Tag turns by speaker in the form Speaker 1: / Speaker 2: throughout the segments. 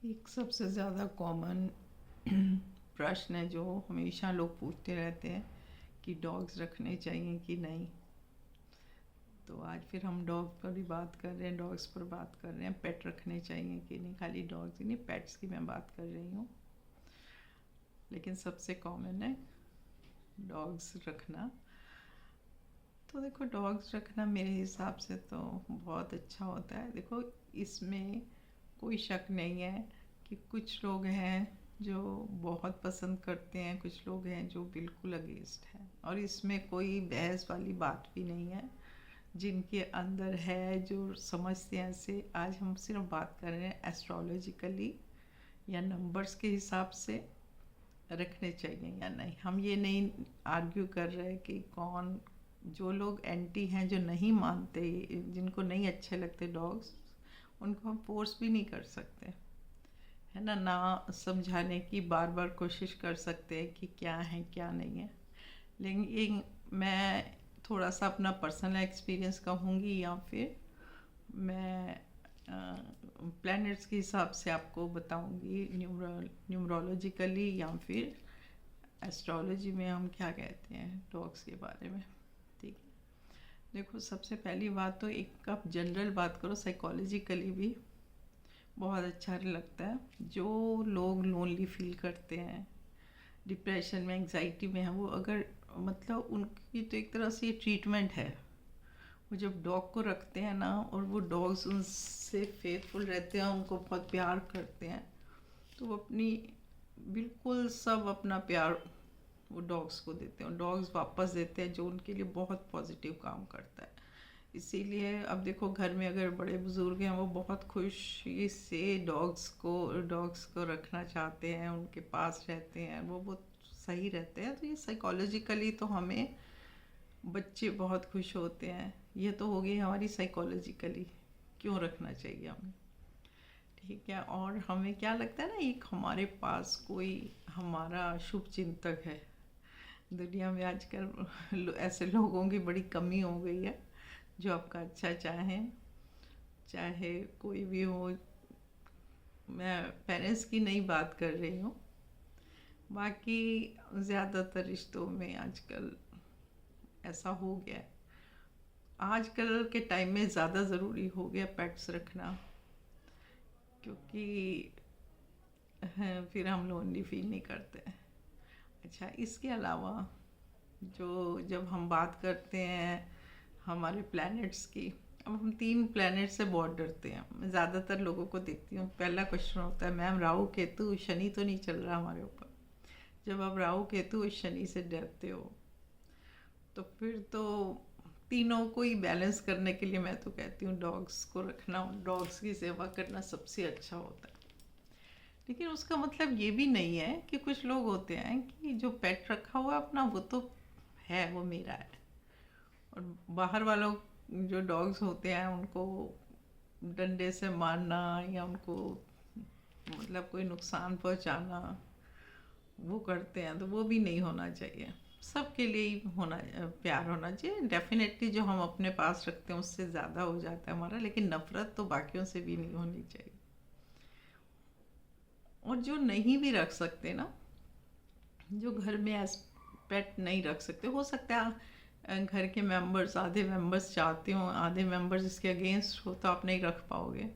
Speaker 1: एक सबसे ज़्यादा कॉमन प्रश्न है जो हमेशा लोग पूछते रहते हैं कि डॉग्स रखने चाहिए कि नहीं। तो आज फिर हम डॉग पर भी बात कर रहे हैं, डॉग्स पर बात कर रहे हैं, पेट रखने चाहिए कि नहीं। खाली डॉग्स ही नहीं, पेट्स की मैं बात कर रही हूँ, लेकिन सबसे कॉमन है डॉग्स रखना। तो देखो, डॉग्स रखना मेरे हिसाब से तो बहुत अच्छा होता है। देखो, इसमें कोई शक नहीं है कि कुछ लोग हैं जो बहुत पसंद करते हैं, कुछ लोग हैं जो बिल्कुल अगेंस्ट हैं, और इसमें कोई बहस वाली बात भी नहीं है। जिनके अंदर है, जो समझते हैं ऐसे, आज हम सिर्फ बात कर रहे हैं एस्ट्रोलॉजिकली या नंबर्स के हिसाब से रखने चाहिए या नहीं। हम ये नहीं आर्ग्यू कर रहे कि कौन, जो लोग एंटी हैं, जो नहीं मानते, जिनको नहीं अच्छे लगते डॉग्स, उनको हम फोर्स भी नहीं कर सकते, है ना। ना समझाने की बार बार कोशिश कर सकते हैं कि क्या है क्या नहीं है। लेकिन ये मैं थोड़ा सा अपना पर्सनल एक्सपीरियंस कहूँगी, या फिर मैं प्लैनेट्स के हिसाब से आपको बताऊँगी, न्यूमरोलॉजिकली या फिर एस्ट्रोलॉजी में हम क्या कहते हैं डॉग्स के बारे में। ठीक है, देखो, सबसे पहली बात तो एक आप जनरल बात करो, साइकोलॉजिकली भी बहुत अच्छा लगता है। जो लोग लोनली फील करते हैं, डिप्रेशन में, एंग्जाइटी में है, वो अगर, मतलब उनकी तो एक तरह से ये ट्रीटमेंट है। वो जब डॉग को रखते हैं ना, और वो डॉग्स उनसे फेथफुल रहते हैं, उनको बहुत प्यार करते हैं, तो वो अपनी बिल्कुल सब अपना प्यार वो डॉग्स को देते हैं, और डॉग्स वापस देते हैं, जो उनके लिए बहुत पॉजिटिव काम करता है। इसीलिए अब देखो, घर में अगर बड़े बुजुर्ग हैं, वो बहुत खुशी से डॉग्स को रखना चाहते हैं, उनके पास रहते हैं, वो बहुत सही रहते हैं। तो ये साइकोलॉजिकली तो हमें, बच्चे बहुत खुश होते हैं। ये तो हो गई हमारी साइकोलॉजिकली क्यों रखना चाहिए हमें। ठीक है, और हमें क्या लगता है ना, एक हमारे पास कोई हमारा शुभ चिंतक है। दुनिया में आजकल ऐसे लोगों की बड़ी कमी हो गई है जो आपका अच्छा चाहें, चाहे कोई भी हो। मैं पेरेंट्स की नहीं बात कर रही हूँ, बाकी ज़्यादातर रिश्तों में आजकल ऐसा हो गया है। आजकल के टाइम में ज़्यादा ज़रूरी हो गया पेट्स रखना, क्योंकि फिर हम लोनली फील नहीं करते। अच्छा, इसके अलावा जो, जब हम बात करते हैं हमारे प्लैनेट्स की, अब हम 3 प्लैनेट से बहुत डरते हैं। मैं ज़्यादातर लोगों को देखती हूँ, पहला क्वेश्चन होता है, मैम राहु केतु शनि तो नहीं चल रहा हमारे ऊपर। जब आप राहु केतु और शनि से डरते हो, तो फिर तो तीनों को ही बैलेंस करने के लिए मैं तो कहती हूँ डॉग्स को रखना, डॉग्स की सेवा करना सबसे अच्छा होता है। लेकिन उसका मतलब ये भी नहीं है कि कुछ लोग होते हैं कि जो पेट रखा हुआ है अपना, वो तो है, वो मेरा है, और बाहर वालों जो डॉग्स होते हैं उनको डंडे से मारना, या उनको मतलब कोई नुकसान पहुंचाना, वो करते हैं। तो वो भी नहीं होना चाहिए। सबके लिए ही होना, प्यार होना चाहिए। डेफिनेटली जो हम अपने पास रखते हैं उससे ज़्यादा हो जाता है हमारा, लेकिन नफ़रत तो बाकियों से भी नहीं होनी चाहिए। और जो नहीं भी रख सकते ना, जो घर में एज पेट नहीं रख सकते, हो सकता है घर के मेंबर्स, आधे मेंबर्स चाहते हो, आधे मेंबर्स इसके अगेंस्ट हो, तो आप नहीं रख पाओगे।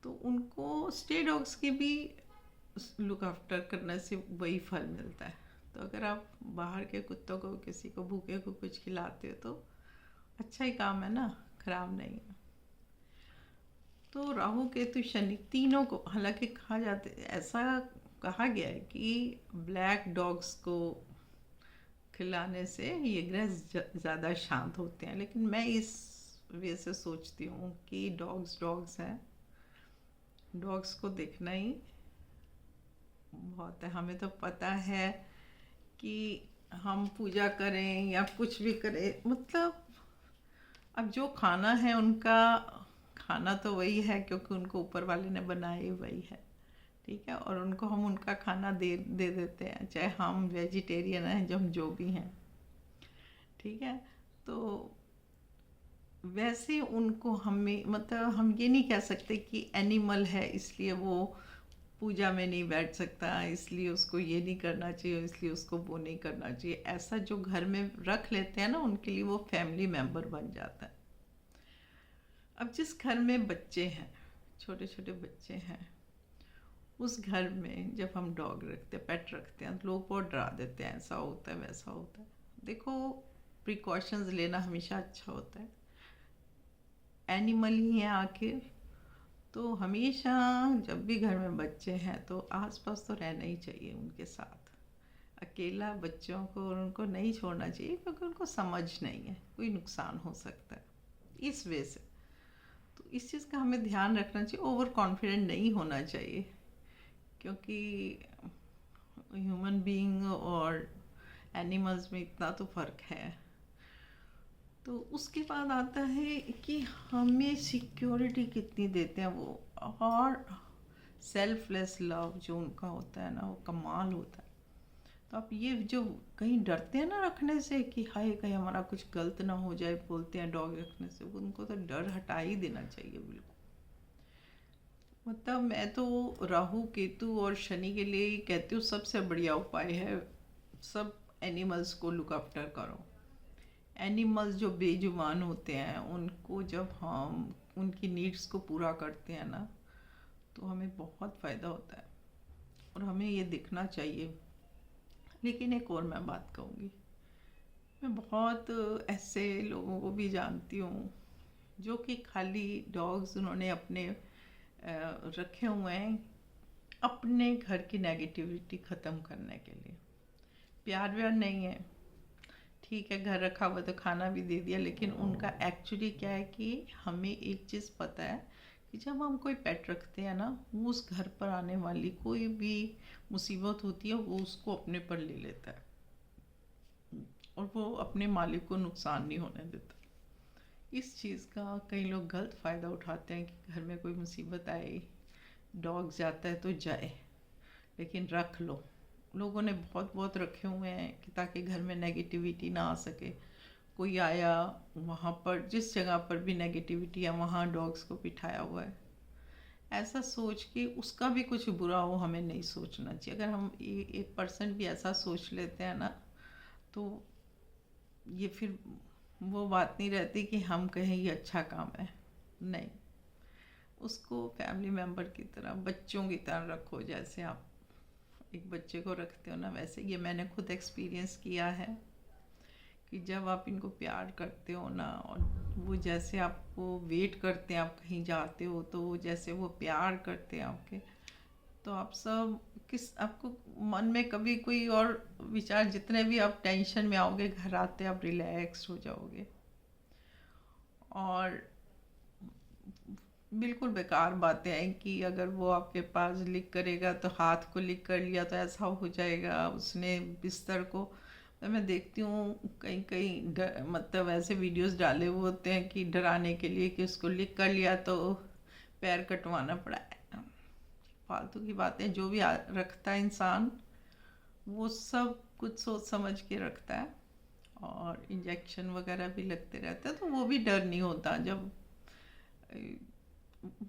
Speaker 1: तो उनको स्टे डॉग्स की भी लुक आफ्टर करने से वही फल मिलता है। तो अगर आप बाहर के कुत्तों को, किसी को भूखे को कुछ खिलाते हो, तो अच्छा ही काम है ना, खराब नहीं है। तो राहु केतु शनि तीनों को, हालांकि कहा जाता है, ऐसा कहा गया है कि ब्लैक डॉग्स को खिलाने से ये ग्रह ज़्यादा शांत होते हैं। लेकिन मैं इस वे से सोचती हूँ कि डॉग्स डॉग्स हैं, डॉग्स को देखना ही बहुत है। हमें तो पता है कि हम पूजा करें या कुछ भी करें, मतलब अब जो खाना है उनका, खाना तो वही है, क्योंकि उनको ऊपर वाले ने बनाया ही वही है। ठीक है, और उनको हम उनका खाना दे देते हैं, चाहे हम वेजिटेरियन हैं, जो हम जो भी हैं। ठीक है, तो वैसे उनको हमें मतलब हम ये नहीं कह सकते कि एनिमल है इसलिए वो पूजा में नहीं बैठ सकता, इसलिए उसको ये नहीं करना चाहिए, इसलिए उसको वो नहीं करना चाहिए। ऐसा जो घर में रख लेते हैं ना, उनके लिए वो फैमिली मेंबर बन जाता है। अब जिस घर में बच्चे हैं, छोटे छोटे बच्चे हैं, उस घर में जब हम डॉग रखते हैं, पेट रखते हैं, तो लोग बहुत डरा देते हैं, ऐसा होता है वैसा होता है। देखो, प्रिकॉशंस लेना हमेशा अच्छा होता है, एनिमल ही है आखिर। तो हमेशा जब भी घर में बच्चे हैं तो आसपास तो रहना ही चाहिए उनके साथ। अकेला बच्चों को और उनको नहीं छोड़ना चाहिए, क्योंकि उनको समझ नहीं है, कोई नुकसान हो सकता है इस वजह से। तो इस चीज़ का हमें ध्यान रखना चाहिए, ओवर कॉन्फिडेंट नहीं होना चाहिए, क्योंकि ह्यूमन बीइंग और एनिमल्स में इतना तो फ़र्क है। तो उसके बाद आता है कि हमें सिक्योरिटी कितनी देते हैं वो, और सेल्फलेस लव जो उनका होता है ना, वो कमाल होता है। तो आप ये जो कहीं डरते हैं ना रखने से कि हाय कहीं हमारा कुछ गलत ना हो जाए, बोलते हैं डॉग रखने से, उनको तो डर हटा ही देना चाहिए बिल्कुल। मतलब मैं तो राहु केतु और शनि के लिए ही कहती हूँ सबसे बढ़िया उपाय है, सब एनिमल्स को लुक आफ्टर करो। एनिमल्स जो बेजुबान होते हैं उनको जब हम उनकी नीड्स को पूरा करते हैं ना, तो हमें बहुत फ़ायदा होता है और हमें ये दिखना चाहिए। लेकिन एक और मैं बात कहूँगी, मैं बहुत ऐसे लोगों को भी जानती हूँ जो कि खाली डॉग्स उन्होंने अपने रखे हुए हैं अपने घर की नेगेटिविटी ख़त्म करने के लिए। प्यार व्यार नहीं है, ठीक है, घर रखा हुआ तो खाना भी दे दिया, लेकिन उनका एक्चुअली क्या है कि हमें एक चीज़ पता है कि जब हम कोई पेट रखते हैं ना, वो उस घर पर आने वाली कोई भी मुसीबत होती है वो उसको अपने पर ले लेता है और वो अपने मालिक को नुकसान नहीं होने देता। इस चीज़ का कई लोग गलत फ़ायदा उठाते हैं कि घर में कोई मुसीबत आए, डॉग जाता है तो जाए, लेकिन रख लो। लोगों ने बहुत बहुत रखे हुए हैं कि ताकि घर में नेगेटिविटी ना आ सके। कोई आया, वहाँ पर जिस जगह पर भी नेगेटिविटी है वहाँ डॉग्स को बिठाया हुआ है। ऐसा सोच के उसका भी कुछ बुरा हो हमें नहीं सोचना चाहिए। अगर हम 1% भी ऐसा सोच लेते हैं ना, तो ये फिर वो बात नहीं रहती कि हम कहें ये अच्छा काम है। नहीं, उसको फैमिली मेम्बर की तरह, बच्चों की तरह रखो। जैसे आप एक बच्चे को रखते हो ना, वैसे ये मैंने खुद एक्सपीरियंस किया है कि जब आप इनको प्यार करते हो ना, और वो जैसे आपको वेट करते हैं, आप कहीं जाते हो तो वो जैसे वो प्यार करते हैं आपके, तो आप सब आपको मन में कभी कोई और विचार, जितने भी आप टेंशन में आओगे, घर आते आप रिलैक्स हो जाओगे। और बिल्कुल बेकार बातें हैं कि अगर वो आपके पास लिक करेगा तो हाथ को लिक कर लिया तो ऐसा हो जाएगा, उसने बिस्तर को। तो मैं देखती हूँ कहीं कहीं मतलब ऐसे वीडियोस डाले हुए होते हैं कि डराने के लिए कि उसको लिक कर लिया तो पैर कटवाना पड़ा है। फालतू की बातें। जो भी रखता है इंसान वो सब कुछ सोच समझ के रखता है, और इंजेक्शन वगैरह भी लगते रहते हैं, तो वो भी डर नहीं होता। जब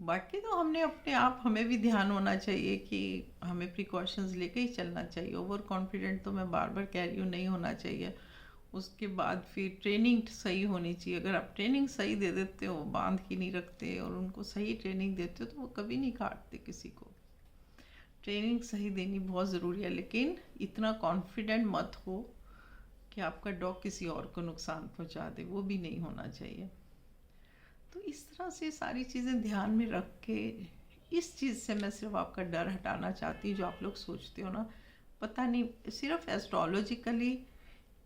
Speaker 1: बाकी तो हमने अपने आप, हमें भी ध्यान होना चाहिए कि हमें प्रिकॉशंस लेके ही चलना चाहिए। ओवर कॉन्फिडेंट तो मैं बार बार कह रही हूँ, नहीं होना चाहिए। उसके बाद फिर ट्रेनिंग सही होनी चाहिए। अगर आप ट्रेनिंग सही दे देते हो, बांध के नहीं रखते और उनको सही ट्रेनिंग देते हो, तो वो कभी नहीं काटते किसी को। ट्रेनिंग सही देनी बहुत ज़रूरी है, लेकिन इतना कॉन्फिडेंट मत हो कि आपका डॉग किसी और को नुकसान पहुंचा दे, वो भी नहीं होना चाहिए। तो इस तरह से सारी चीज़ें ध्यान में रख के, इस चीज़ से मैं सिर्फ आपका डर हटाना चाहती हूँ। जो आप लोग सोचते हो ना, पता नहीं, सिर्फ एस्ट्रोलॉजिकली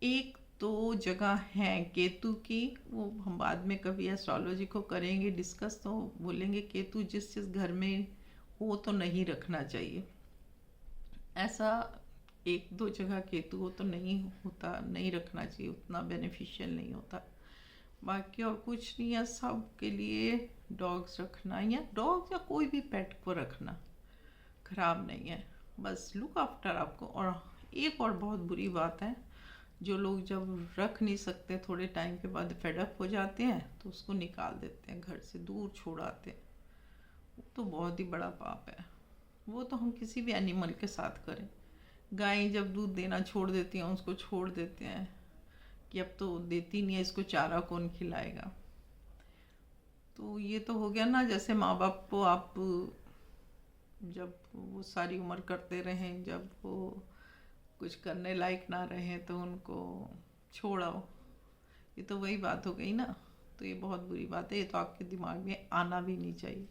Speaker 1: एक दो जगह हैं केतु की, वो हम बाद में कभी एस्ट्रोलॉजी को करेंगे डिस्कस, तो बोलेंगे केतु जिस जिस घर में हो तो नहीं रखना चाहिए। ऐसा एक दो जगह केतु हो तो नहीं होता, नहीं रखना चाहिए, उतना बेनिफिशियल नहीं होता। बाकी और कुछ नहीं है, सब के लिए डॉग्स रखना या डॉग्स या कोई भी पेट को रखना खराब नहीं है, बस लुक आफ्टर आपको। और एक और बहुत बुरी बात है, जो लोग जब रख नहीं सकते थोड़े टाइम के बाद फेडअप हो जाते हैं तो उसको निकाल देते हैं, घर से दूर छोड़ाते हैं। वो तो बहुत ही बड़ा पाप है। वो तो हम किसी भी एनिमल के साथ करें। गाय जब दूध देना छोड़ देती हैं उसको छोड़ देते हैं कि अब तो देती नहीं है, इसको चारा कौन खिलाएगा। तो ये तो हो गया ना, जैसे माँ बाप को आप जब वो सारी उम्र करते रहें, जब वो कुछ करने लायक ना रहें तो उनको छोड़ाओ। ये तो वही बात हो गई ना। तो ये बहुत बुरी बात है, ये तो आपके दिमाग में आना भी नहीं चाहिए।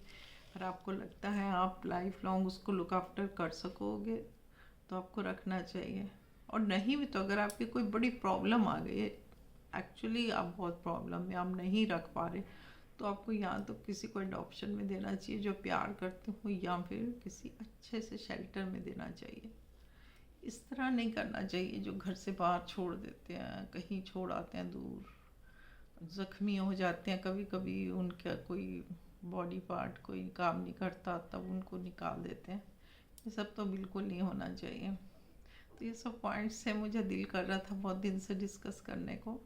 Speaker 1: अगर आपको लगता है आप लाइफ लॉन्ग उसको लुक आफ्टर कर सकोगे तो आपको रखना चाहिए। और नहीं भी तो अगर आपकी कोई बड़ी प्रॉब्लम आ गई है, एक्चुअली आप बहुत प्रॉब्लम में आप नहीं रख पा रहे, तो आपको या तो किसी को अडॉप्शन में देना चाहिए जो प्यार करते हो, या फिर किसी अच्छे से शेल्टर में देना चाहिए। इस तरह नहीं करना चाहिए जो घर से बाहर छोड़ देते हैं, कहीं छोड़ आते हैं दूर, ज़ख्मी हो जाते हैं। कभी कभी उनका कोई बॉडी पार्ट कोई काम नहीं करता तब उनको निकाल देते हैं। ये सब तो बिल्कुल नहीं होना चाहिए। तो ये सब पॉइंट्स से मुझे दिल कर रहा था बहुत दिन से डिस्कस करने को।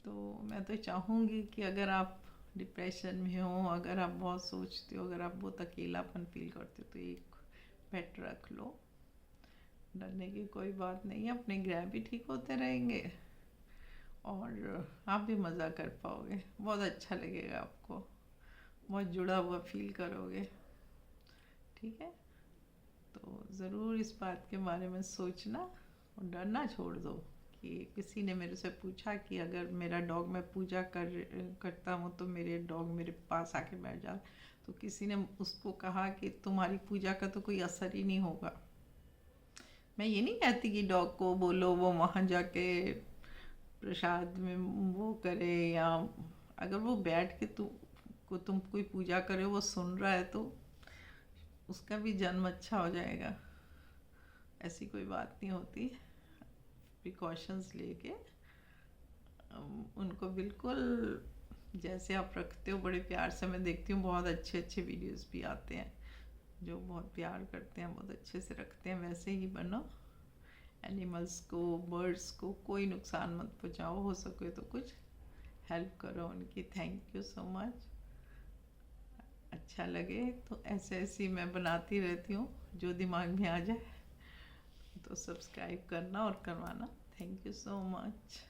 Speaker 1: तो मैं तो चाहूँगी कि अगर आप डिप्रेशन में हो, अगर आप बहुत सोचते हो, अगर आप बहुत अकेलापन फील करते हो, तो एक पेट रख लो। डरने की कोई बात नहीं है, अपने ग्रह भी ठीक होते रहेंगे और आप भी मज़ा कर पाओगे। बहुत अच्छा लगेगा आपको, बहुत जुड़ा हुआ फील करोगे। ठीक है, तो ज़रूर इस बात के बारे में सोचना और डरना छोड़ दो। कि किसी ने मेरे से पूछा कि अगर मेरा डॉग मैं पूजा करता हूँ तो मेरे डॉग मेरे पास आके बैठ जाए, तो किसी ने उसको कहा कि तुम्हारी पूजा का तो कोई असर ही नहीं होगा। मैं ये नहीं कहती कि डॉग को बोलो वो वहाँ जाके प्रसाद में वो करे, या अगर वो बैठ के तुम कोई पूजा करे वो सुन रहा है तो उसका भी जन्म अच्छा हो जाएगा। ऐसी कोई बात नहीं होती। प्रिकॉशंस लेके उनको बिल्कुल जैसे आप रखते हो बड़े प्यार से। मैं देखती हूँ बहुत अच्छे अच्छे वीडियोस भी आते हैं जो बहुत प्यार करते हैं, बहुत अच्छे से रखते हैं। वैसे ही बनो। एनिमल्स को, बर्ड्स को कोई नुकसान मत पहुँचाओ, हो सके तो कुछ हेल्प करो उनकी। Thank you so much. अच्छा लगे तो ऐसे ऐसी मैं बनाती रहती हूँ, जो दिमाग में आ जाए तो सब्सक्राइब करना और करवाना। Thank you so much.